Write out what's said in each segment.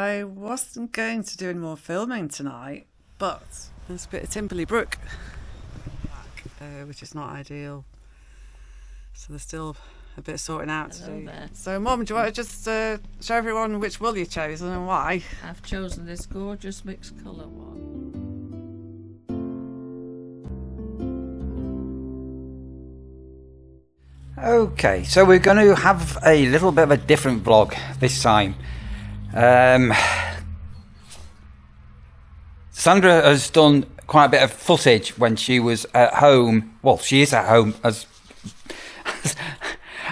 I wasn't going to do any more filming tonight, but there's a bit of Timberley Brook back, which is not ideal. So there's still a bit of sorting out to do. There. So, Mum, do you want to just show everyone which wool you chose and why? I've chosen this gorgeous mixed colour one. Okay, so we're going to have a little bit of a different vlog this time. Sandra has done quite a bit of footage when she was at home. Well, she is at home as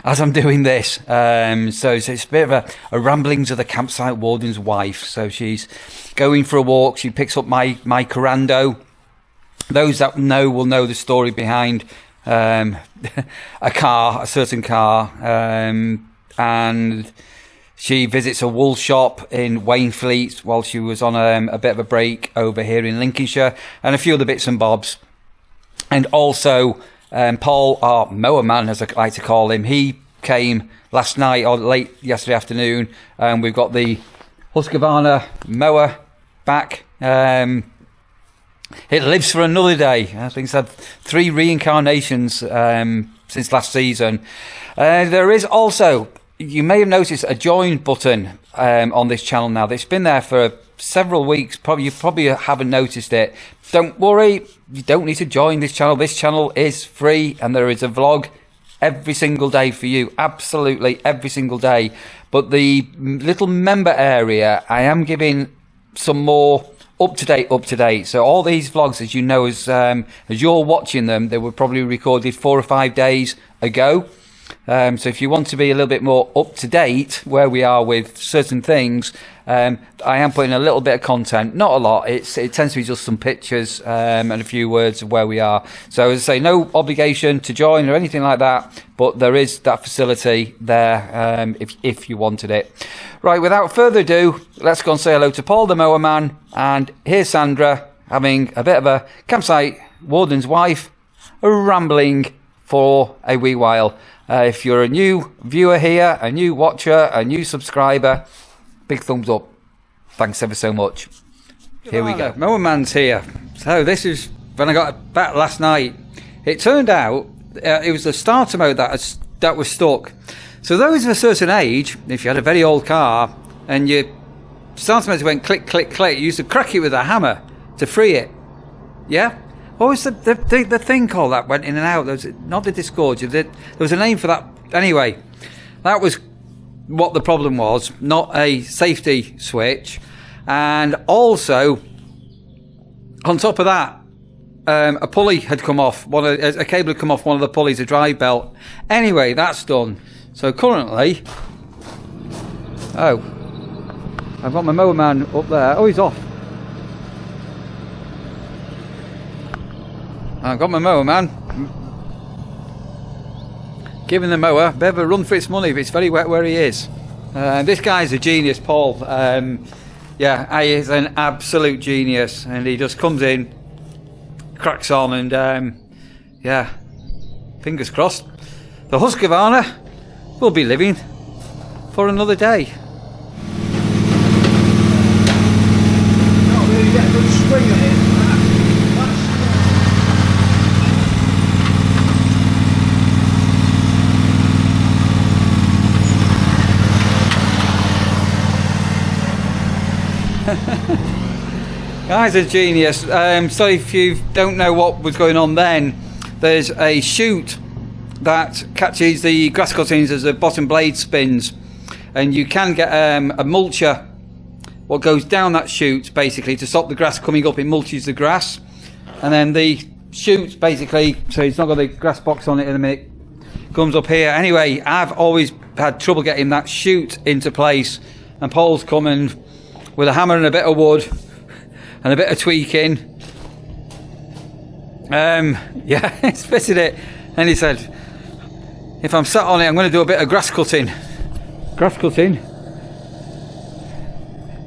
I'm doing this. So it's a bit of a ramblings of the campsite warden's wife. So she's going for a walk. She picks up my Corando. Those that know will know the story behind a certain car, and she visits a wool shop in Wainfleet while she was on a bit of a break over here in Lincolnshire, and a few other bits and bobs. And also Paul, our mower man, as I like to call him, he came last night or late yesterday afternoon, and we've got the Husqvarna mower back. It lives for another day. I think it's had 3 reincarnations since last season. There is also, you may have noticed, a join button on this channel now. It's been there for several weeks. You probably haven't noticed it. Don't worry, you don't need to join this channel. This channel is free, and there is a vlog every single day for you. Absolutely every single day. But the little member area, I am giving some more up to date. So all these vlogs, as you know, as you're watching them, they were probably recorded 4 or 5 days ago. So if you want to be a little bit more up to date where we are with certain things, I am putting a little bit of content, not a lot. It tends to be just some pictures and a few words of where we are. So as I say, no obligation to join or anything like that, but there is that facility there if you wanted it. Right, without further ado, let's go and say hello to Paul the mower man, and here's Sandra having a bit of a campsite warden's wife rambling for a wee while. If you're a new viewer here, a new watcher, a new subscriber, big thumbs up. Thanks ever so much. Here we go. Mower man's here. So this is when I got back last night. It turned out it was the starter mode that was stuck. So those of a certain age, if you had a very old car and your starter motor went click, click, click, you used to crack it with a hammer to free it. Yeah? What was the thing called that went in and out? There was, not the disgorger. There was a name for that. Anyway, that was what the problem was, not a safety switch. And also, on top of that, a pulley had come off. A cable had come off one of the pulleys, a drive belt. Anyway, that's done. So currently, I've got my mower man up there. Oh, he's off. I've got my mower man giving the mower a bit of a run for its money, but it's very wet where he is. This guy's a genius, Paul. Yeah, he is an absolute genius, and he just comes in, cracks on, and yeah, fingers crossed, the Husqvarna will be living for another day. Not really get a good swing on it. Guy's a genius. So if you don't know what was going on then, there's a chute that catches the grass cuttings as the bottom blade spins, and you can get a mulcher what goes down that chute basically to stop the grass coming up. It mulches the grass, and then the chute basically, so it's not got the grass box on it in a minute, comes up here. Anyway, I've always had trouble getting that chute into place, and Paul's coming with a hammer and a bit of wood and a bit of tweaking. Yeah, he's fitted it, and he said, if I'm sat on it, I'm going to do a bit of grass cutting. Grass cutting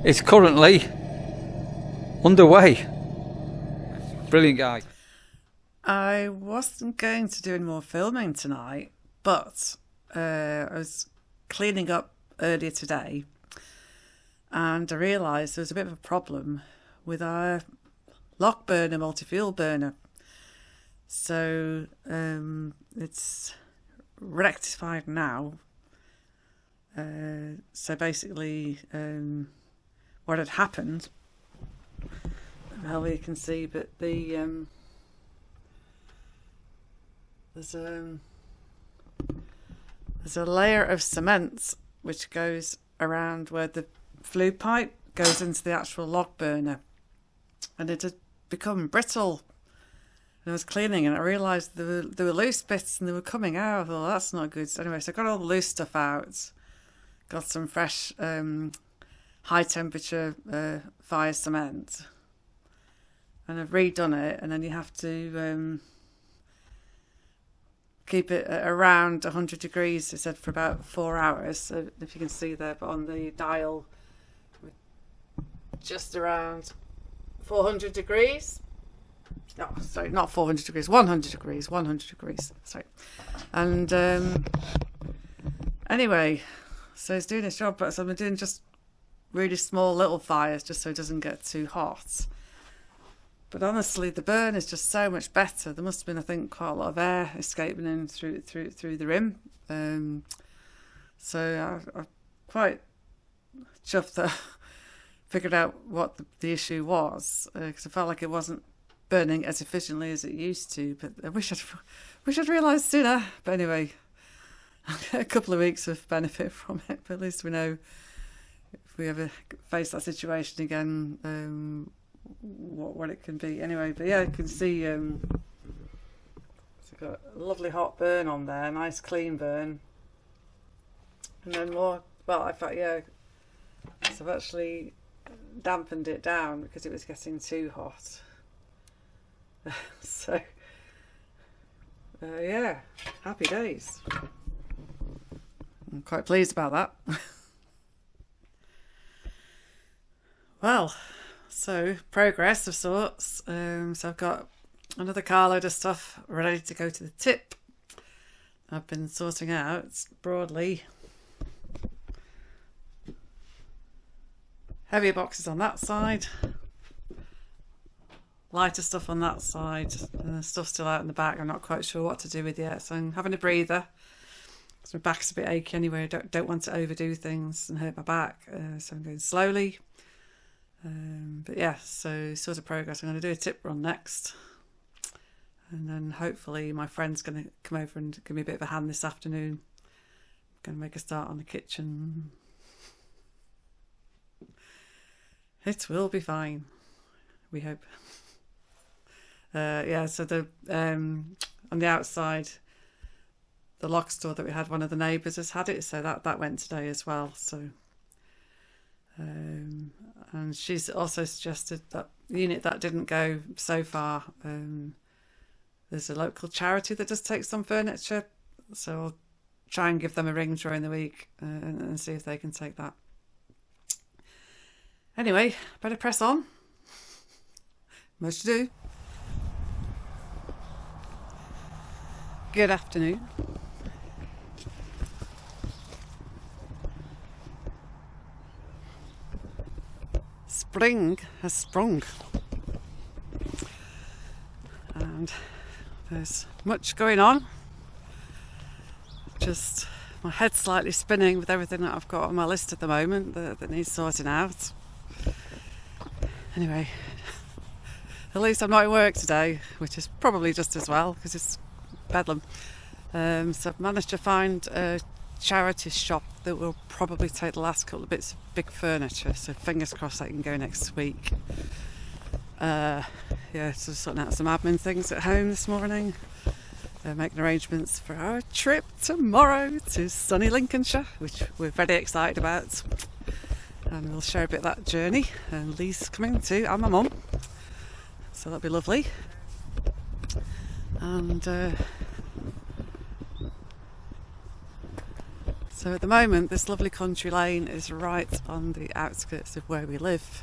is currently underway. Brilliant guy. I wasn't going to do any more filming tonight, but I was cleaning up earlier today, and I realised there was a bit of a problem with our log burner, multi-fuel burner. So it's rectified now. So basically what had happened, well, you can see, but the there's a layer of cement which goes around where the flue pipe goes into the actual log burner, and it had become brittle. And I was cleaning and I realised there were loose bits and they were coming out. I thought, that's not good. So anyway, so I got all the loose stuff out, got some fresh high temperature fire cement, and I've redone it. And then you have to keep it at around 100 degrees, it said, for about 4 hours. So if you can see there, but on the dial, just around 400 degrees. No, sorry, not 400 degrees, 100 degrees, 100 degrees, sorry. And anyway, so it's doing its job, but so I'm doing just really small little fires just so it doesn't get too hot. But honestly, the burn is just so much better. There must have been, I think, quite a lot of air escaping in through the rim. So I'm quite chuffed that I figured out what the issue was, because I felt like it wasn't burning as efficiently as it used to. But I wish I'd realised sooner. But anyway, I'll get a couple of weeks of benefit from it. But at least we know if we ever face that situation again, what it can be. Anyway, but yeah, you can see it's got a lovely hot burn on there, nice clean burn, and then more. Well, I thought, yeah, so I've actually dampened it down because it was getting too hot. So yeah, happy days. I'm quite pleased about that. Well, so progress of sorts. So I've got another carload of stuff ready to go to the tip. I've been sorting out broadly heavier boxes on that side, lighter stuff on that side, and the stuff still out in the back I'm not quite sure what to do with yet. So I'm having a breather. So my back's a bit achy anyway. I don't want to overdo things and hurt my back, so I'm going slowly. But yeah, so sort of progress. I'm going to do a tip run next, and then hopefully my friend's going to come over and give me a bit of a hand this afternoon. I'm going to make a start on the kitchen. It will be fine, we hope. Yeah, so the on the outside, the lock store that we had, one of the neighbours has had it, so that went today as well. So and she's also suggested that the unit that didn't go so far, there's a local charity that does take some furniture, so I'll try and give them a ring during the week and see if they can take that. Anyway, better press on. Much to do. Good afternoon. Spring has sprung, and there's much going on. Just my head's slightly spinning with everything that I've got on my list at the moment that needs sorting out. Anyway, at least I'm not at work today, which is probably just as well because it's bedlam. So I've managed to find a charity shop that will probably take the last couple of bits of big furniture, so fingers crossed I can go next week. Yeah, so sorting out some admin things at home this morning, making arrangements for our trip tomorrow to sunny Lincolnshire, which we're very excited about, and we'll share a bit of that journey. And Lee's coming too, and my mum, so that'll be lovely. And so at the moment this lovely country lane is right on the outskirts of where we live,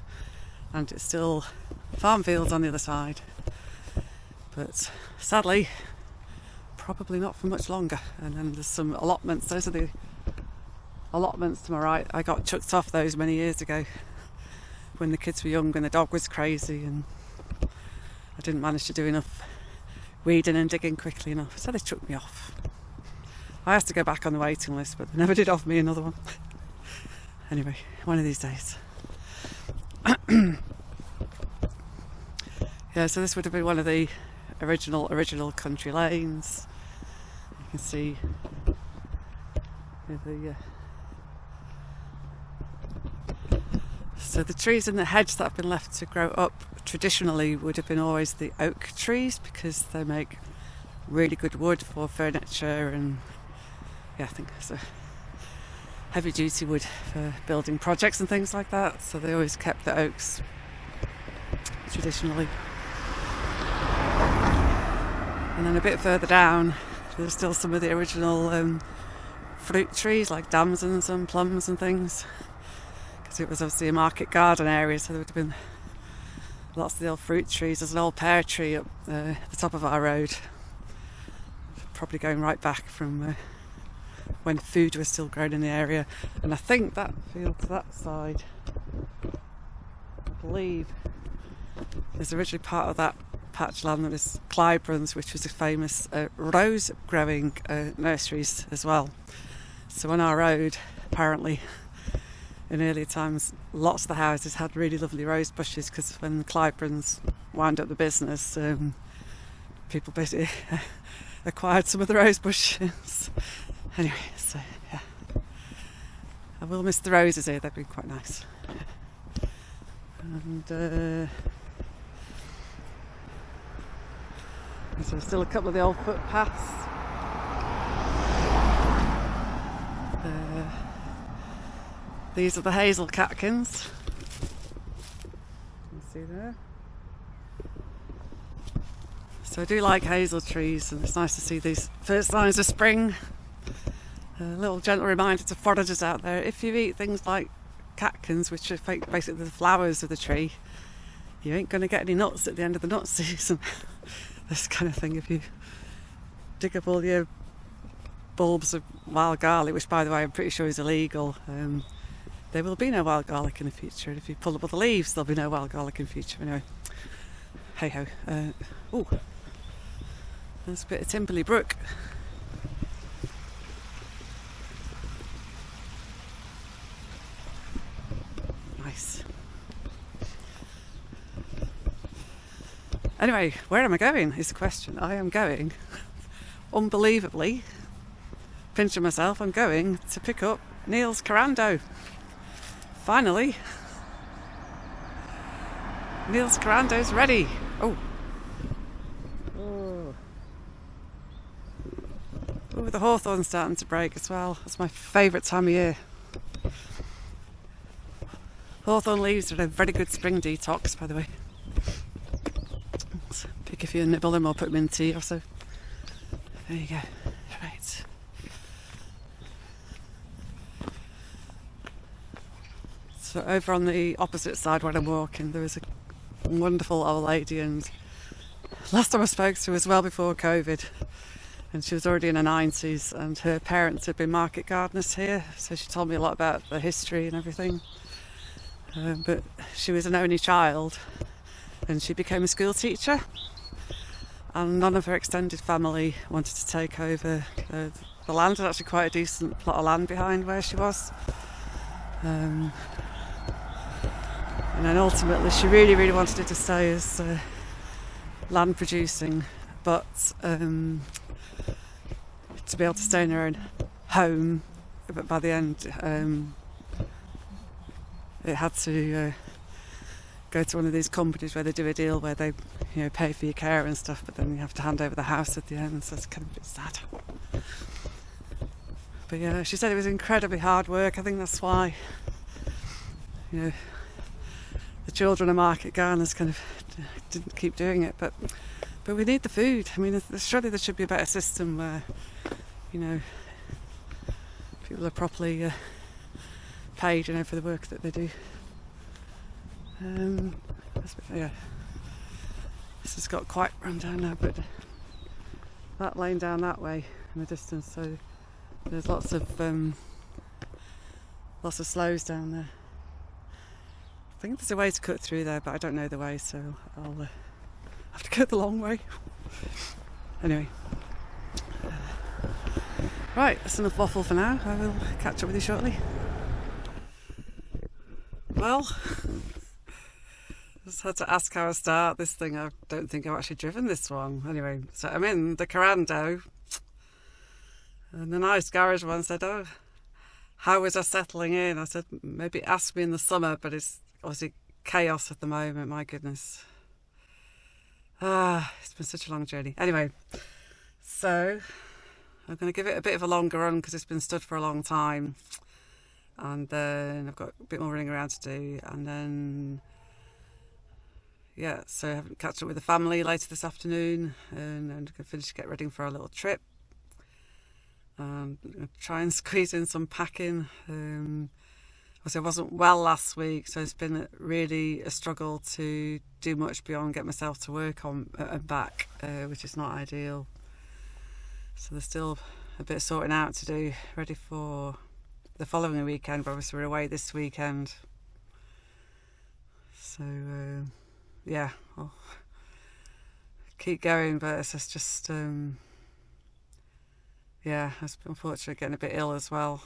and it's still farm fields on the other side, but sadly probably not for much longer. And then there's some allotments. Those are the allotments to my right. I got chucked off those many years ago when the kids were young and the dog was crazy, and I didn't manage to do enough weeding and digging quickly enough, so they chucked me off. I asked to go back on the waiting list, but they never did offer me another one. Anyway, one of these days. Yeah, so this would have been one of the original country lanes. You can see so the trees in the hedge that have been left to grow up traditionally would have been always the oak trees, because they make really good wood for furniture, and yeah, I think it's a heavy duty wood for building projects and things like that, so they always kept the oaks traditionally. And then a bit further down there's still some of the original fruit trees like damsons and plums and things, because it was obviously a market garden area, so there would have been lots of the old fruit trees. There's an old pear tree up the top of our road, probably going right back from when food was still grown in the area. And I think that field to that side, I believe, is originally part of that patch land that was Clyburns, which was a famous rose growing nurseries as well. So on our road, apparently in earlier times, lots of the houses had really lovely rose bushes, because when the Clyburns wound up the business, people basically acquired some of the rose bushes. Anyway, so yeah, I will miss the roses here, they've been quite nice. And so there's still a couple of the old footpaths. These are the hazel catkins. You can see there. So I do like hazel trees, and it's nice to see these first signs of spring. A little gentle reminder to foragers out there: if you eat things like catkins, which are basically the flowers of the tree, you ain't going to get any nuts at the end of the nut season. This kind of thing. If you dig up all your bulbs of wild garlic, which by the way I'm pretty sure is illegal, there will be no wild garlic in the future. And if you pull up all the leaves, there'll be no wild garlic in the future. Anyway, hey ho. Oh, there's a bit of Timberley Brook. Nice. Anyway, where am I going is the question. I am going, unbelievably, pinching myself, I'm going to pick up Neil's Carando. Finally, Neil's Carando's ready. Oh, the hawthorn's starting to break as well. That's my favourite time of year. Hawthorn leaves are a very good spring detox, by the way. Let's pick a few and nibble them or put them in tea or so. There you go. Right. So over on the opposite side where I'm walking, there was a wonderful old lady, and last time I spoke to her was well before COVID, and she was already in her 90s, and her parents had been market gardeners here, so she told me a lot about the history and everything. But she was an only child, and she became a school teacher, and none of her extended family wanted to take over the land. There's actually quite a decent plot of land behind where she was. And then ultimately she really wanted it to stay as land producing, but to be able to stay in her own home, but by the end it had to go to one of these companies where they do a deal where they pay for your care and stuff, but then you have to hand over the house at the end, so it's kind of a bit sad. But yeah, she said it was incredibly hard work. I think that's why the children of market gardeners kind of didn't keep doing it, but we need the food. I mean, surely there should be a better system where people are properly paid for the work that they do. Yeah, this has got quite run down now, but that lane down that way in the distance, so there's lots of Lots of slows down there. I think there's a way to cut through there, but I don't know the way, so I'll have to go the long way. Anyway. Right, that's enough waffle for now. I will catch up with you shortly. Well, just had to ask how I start this thing. I don't think I've actually driven this one. Anyway, so I'm in the Corando, and the nice garage one said, "Oh, how was I settling in?" I said, "Maybe ask me in the summer, but it's obviously chaos at the moment. My goodness, it's been such a long journey." Anyway, so I'm going to give it a bit of a longer run because it's been stood for a long time, and then I've got a bit more running around to do, and then so I haven't catch up with the family later this afternoon, and I'm going to finish get ready for our little trip. I'm going to try and squeeze in some packing. Obviously I wasn't well last week, so it's been really a struggle to do much beyond get myself to work on and back, which is not ideal. So there's still a bit of sorting out to do, ready for the following weekend, but obviously we're away this weekend. So I'll keep going, but it's just I was unfortunately getting a bit ill as well.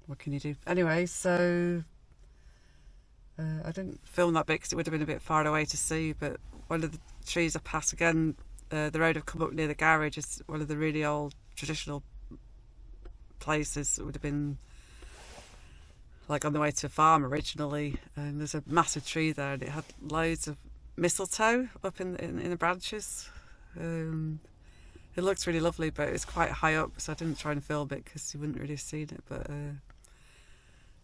What can you do? Anyway, so I didn't film that bit because it would have been a bit far away to see, but one of the trees I passed again, the road I've come up near the garage is one of the really old traditional places that would have been like on the way to a farm originally, and there's a massive tree there and it had loads of mistletoe up in the branches. It looks really lovely, but it's quite high up, so I didn't try and film it because you wouldn't really have seen it. But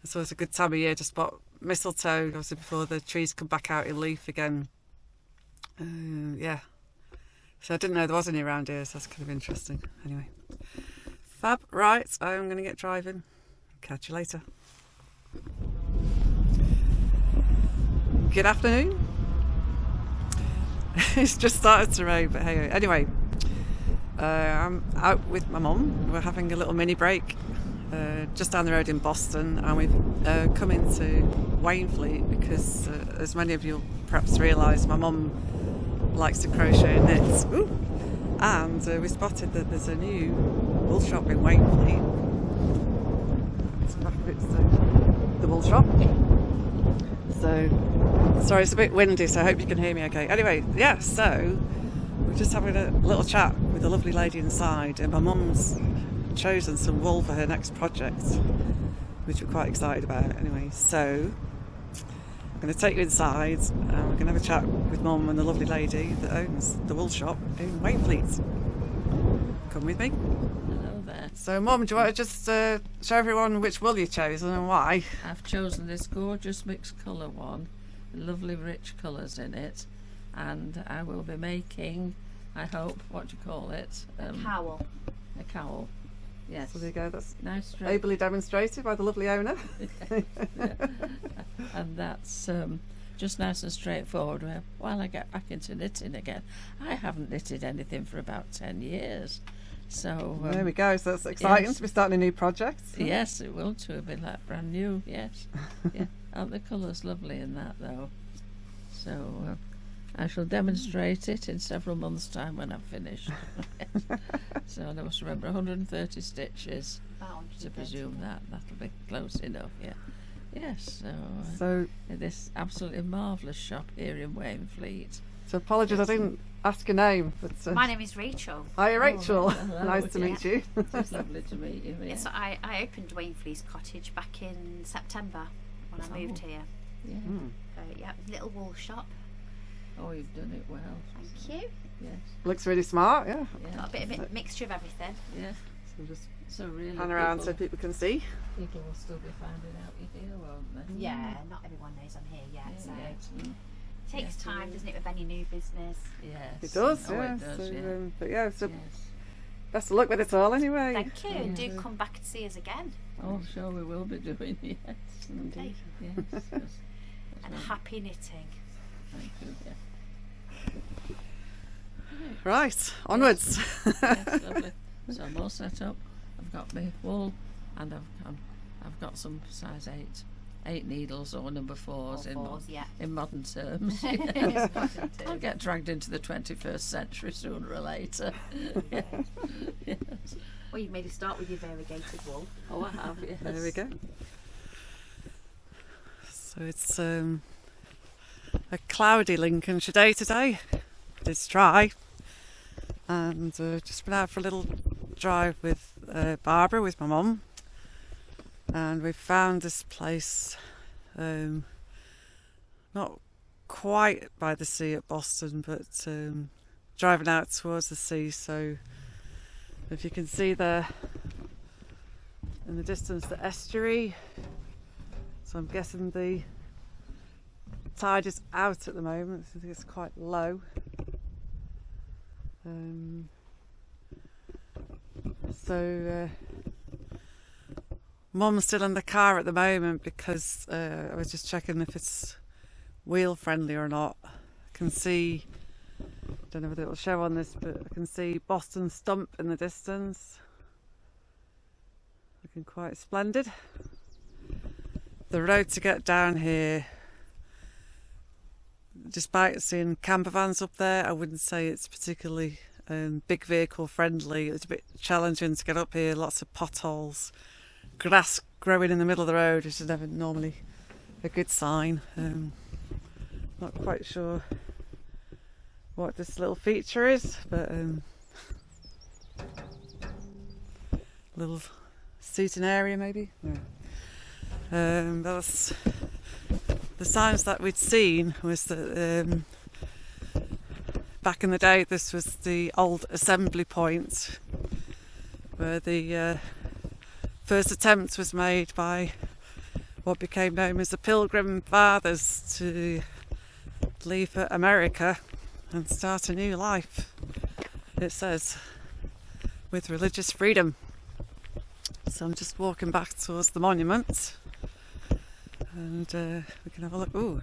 so it's a good time of year to spot mistletoe, obviously before the trees come back out in leaf again. So I didn't know there was any around here, so that's kind of interesting. Anyway, fab. Right, I'm going to get driving. Catch you later. Good afternoon. It's just started to rain, but hey, anyway, I'm out with my mum. We're having a little mini break just down the road in Boston, and we've come into Wainfleet because, as many of you perhaps realise, my mum likes to crochet and knit. And we spotted that there's a new wool shop in Wainfleet. It's back of it's the wool shop. So, sorry, it's a bit windy, so I hope you can hear me okay. Anyway, so we're just having a little chat with a lovely lady inside, and my mum's chosen some wool for her next project, which we're quite excited about. Anyway, so I'm going to take you inside and we're going to have a chat with Mum and the lovely lady that owns the wool shop in Wainfleet. Come with me. Hello there. So Mum, do you want to just show everyone which wool you've chosen and why? I've chosen this gorgeous mixed colour one, lovely rich colours in it, and I will be making, I hope, what do you call it? A cowl. A cowl. Yes. So there you go, that's nice, ably demonstrated by the lovely owner. Yeah. And that's just nice and straightforward. While I get back into knitting again, I haven't knitted anything for about 10 years. So there we go, so that's exciting, yes. to be starting a new project. Yes, it will too, a bit like brand new, yes. Yeah. Aren't the colours lovely in that though? So I shall demonstrate it in several months' time when I've finished. So I must remember 130 stitches to presume that'll be close enough, yeah. Yes, so this absolutely marvellous shop here in Wainfleet. So apologies, I didn't ask your name. But, My name is Rachel. Hi Rachel, hello. nice to meet you. It's lovely to meet you. Yes, I opened Wainfleet's cottage back in September when I moved here. Yeah. Little wool shop. Oh, you've done it well. Thank you. Yes. Looks really smart, yeah. Got a bit of a mixture of everything. Yeah. So just So really, pan around so people can see. people will still be finding out you're here, won't they? Yeah, not everyone knows I'm here yet, so Yeah. it takes Yes, time, it doesn't it, with any new business? Yes. It does, Oh, yeah. it does, So, yeah. but yeah, so Yes. best of luck with it all anyway. Thank you, and do Yeah. come back and see us again. Oh, sure we will be doing, yes. Indeed. Yes. Yes. And happy knitting. Thank you, yeah. Right, onwards. Yes, lovely. So I'm all set up. I've got my wool and I'm I've got some size 8 needles or number 4s Yeah. in modern terms. It's quite a I'll term. get dragged into the 21st century sooner or later. Yes. Well, you've made a start with your variegated wool. Oh, I have, yes. There we go. So it's a cloudy Lincolnshire day today. It's dry, and just been out for a little drive with Barbara, with my mum, and we found this place not quite by the sea at Boston, but driving out towards the sea. So if you can see there in the distance the estuary, so I'm guessing the tide is out at the moment. I think it's quite low. Mum's still in the car at the moment because I was just checking if it's wheel friendly or not. I can see, don't know whether it'll show on this, but I can see Boston Stump in the distance, looking quite splendid. The road to get down here, despite seeing camper vans up there, I wouldn't say it's particularly big vehicle friendly. It's a bit challenging to get up here, lots of potholes, grass growing in the middle of the road, which is never normally a good sign. Not quite sure what this little feature is, but little seating area maybe. No. That's the signs that we'd seen was that back in the day this was the old assembly point where the first attempt was made by what became known as the Pilgrim Fathers to leave for America and start a new life, it says, with religious freedom. So I'm just walking back towards the monument, and we can have a look. Ooh,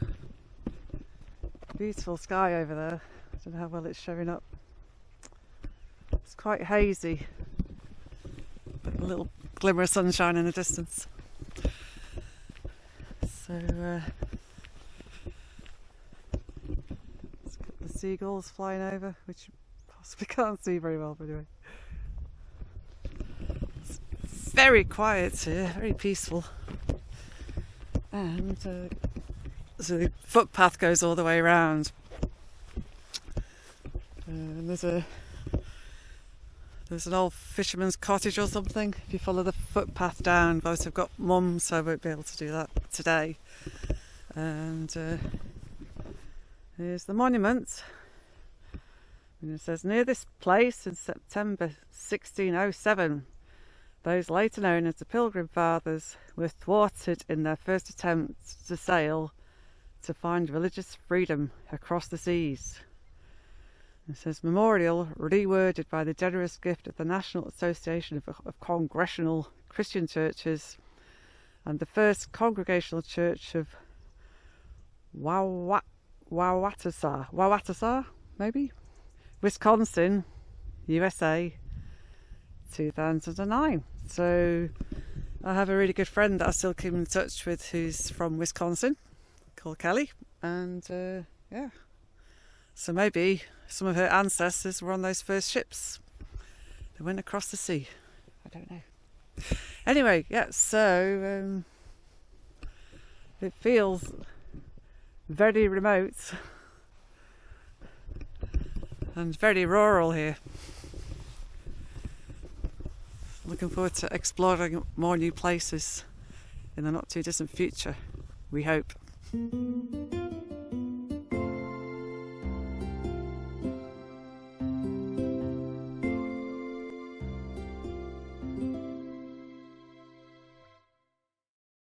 beautiful sky over there. I don't know how well it's showing up. It's quite hazy, but a little glimmer of sunshine in the distance. So let's get the seagulls flying over, which you possibly can't see very well, but anyway. It's very quiet here, very peaceful. And so the footpath goes all the way around. And there's an old fisherman's cottage or something. If you follow the footpath down, but I've got Mum, so I won't be able to do that today. And here's the monument. And it says, near this place in September 1607, those later known as the Pilgrim Fathers were thwarted in their first attempt to sail to find religious freedom across the seas. It says, memorial reworded by the generous gift of the National Association of Congregational Christian Churches and the First Congregational Church of Wauwatosa, maybe? Wisconsin, USA, 2009. So I have a really good friend that I still keep in touch with who's from Wisconsin, called Kelly, and yeah. So maybe some of her ancestors were on those first ships. They went across the sea. I don't know. Anyway, yeah, so it feels very remote and very rural here. Looking forward to exploring more new places in the not too distant future, we hope.